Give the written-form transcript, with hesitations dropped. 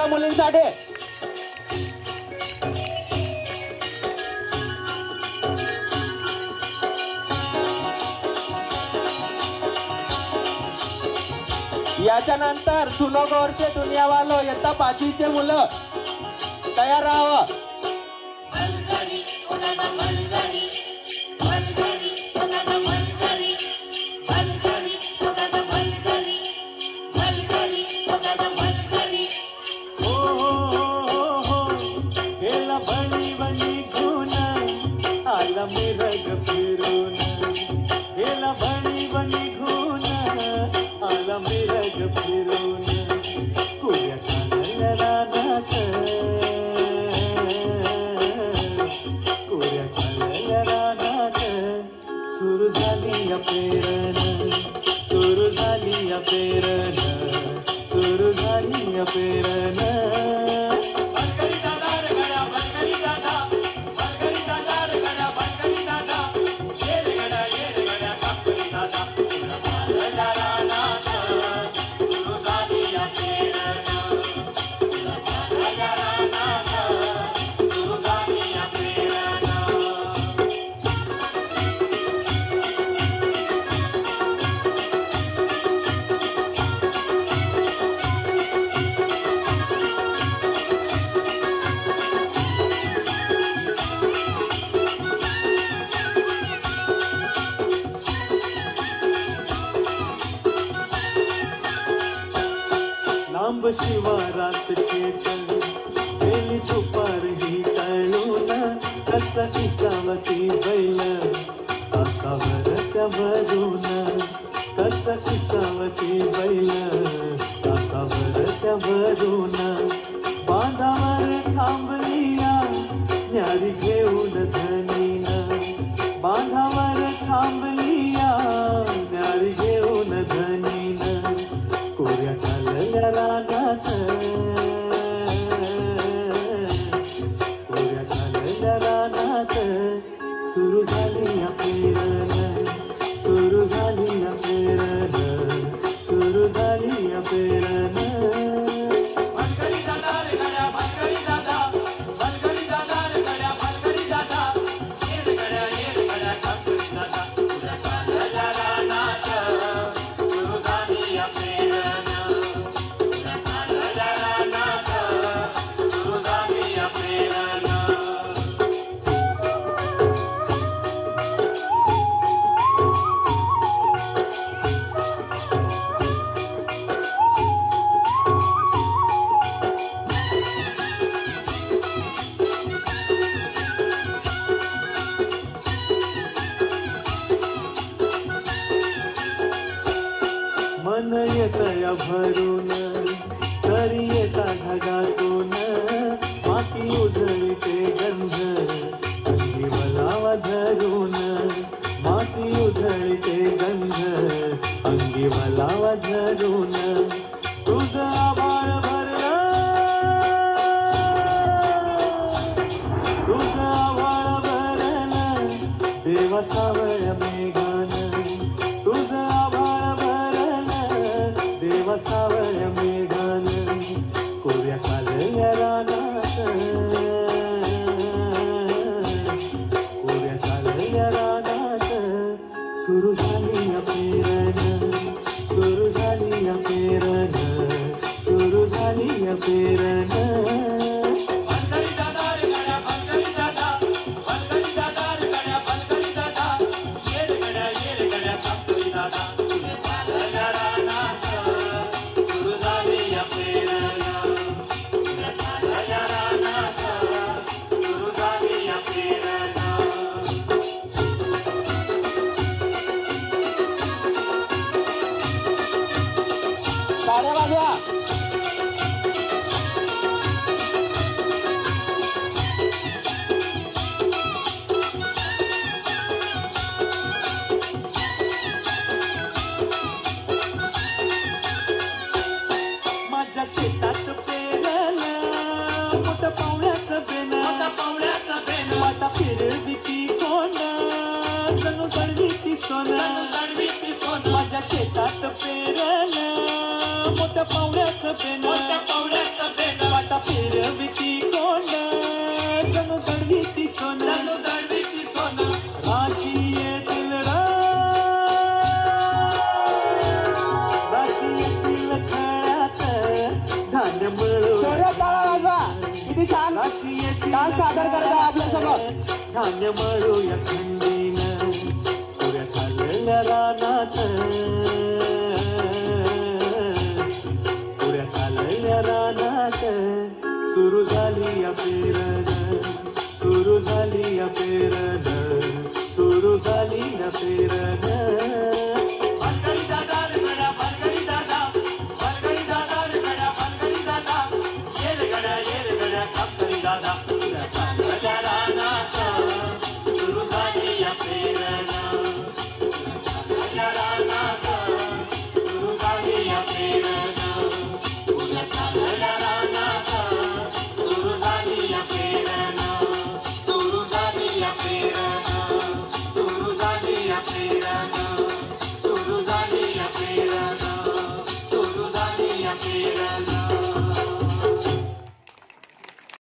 फक्त मुलींसाठी. याच्यानंतर सुनो गौरचे दुनिया वालो इयत्ता 5वीचे मुलं तयार राहावं. सुरू झाली या पेरण, सुरू झाली या पेरण, सुरू झाली या पेरण. लांब शिवारात शेत गेली दुपार ही टळून, कसा किसावती बैल तासावर त्या भरून, कसा किसावती बैल तासावर त्या भरून. बांधावर थांबलिया न्यारी घेऊन धनीन, बांधावर थांबलिया न्यारी घेऊन धनीन. कोऱ्या कालल्या रानात, कोऱ्या कालल्या रानात सुरू झाली या पेरण, सुरू झाली या पेरण, सुरू झाली या पेरण. मन येतया भरून, सरी येता ढगातून, माती उधळते गंध अंगी वलावा धरून, माती उधळते गंध अंगी वलावा धरून. तुझं आभाळ भरलं, तुझं आभाळ भरलं देवा सावळ्या मेघानं, तुझं आभाळ देवा सावळ्या मेघानं. कोऱ्या कालल्या रानात, कोऱ्या कालल्या रानात सुरू झाली या पेरण, सुरू झाली या पेरण, सुरू झाली या पेरण. शेतात पेरलं मोठं पावण्याचं बेन, वाटा फिरवी ती कोण जणू दळवी ती सोनं. माझ्या शेतात पेरलं मोठं पावण्याचं बेन, वाटा फिरविती कोंड जणू दडवीती सोनं राशीयेतील खळ्यात धान्य मिळू किती छान डान्स सादर करता आपल्या समोर धान्य मिळूया थंडीनं पुऱ्या चालल्या रानात पुऱ्या चालल्या रानात सुरू झाली या पेरण सुरू झाली या पेरण सुरू झाली या पेरण भरगडी दादा रे गड्या भरगडी दादा रे गड्या भरगडी दादा ये रे गड्या कापकरी दादा पुऱ्या चालल्या रानात सुरू झाली या पेरण चालल्या रानात सुरू झाली या पेरण पुऱ्या चालल्या रानात सुरू झाली या पेरण सुरू झाली या पेरण सुरू झाली या पेरण सुरू झाली या पेरण सुरू झाली या पेरण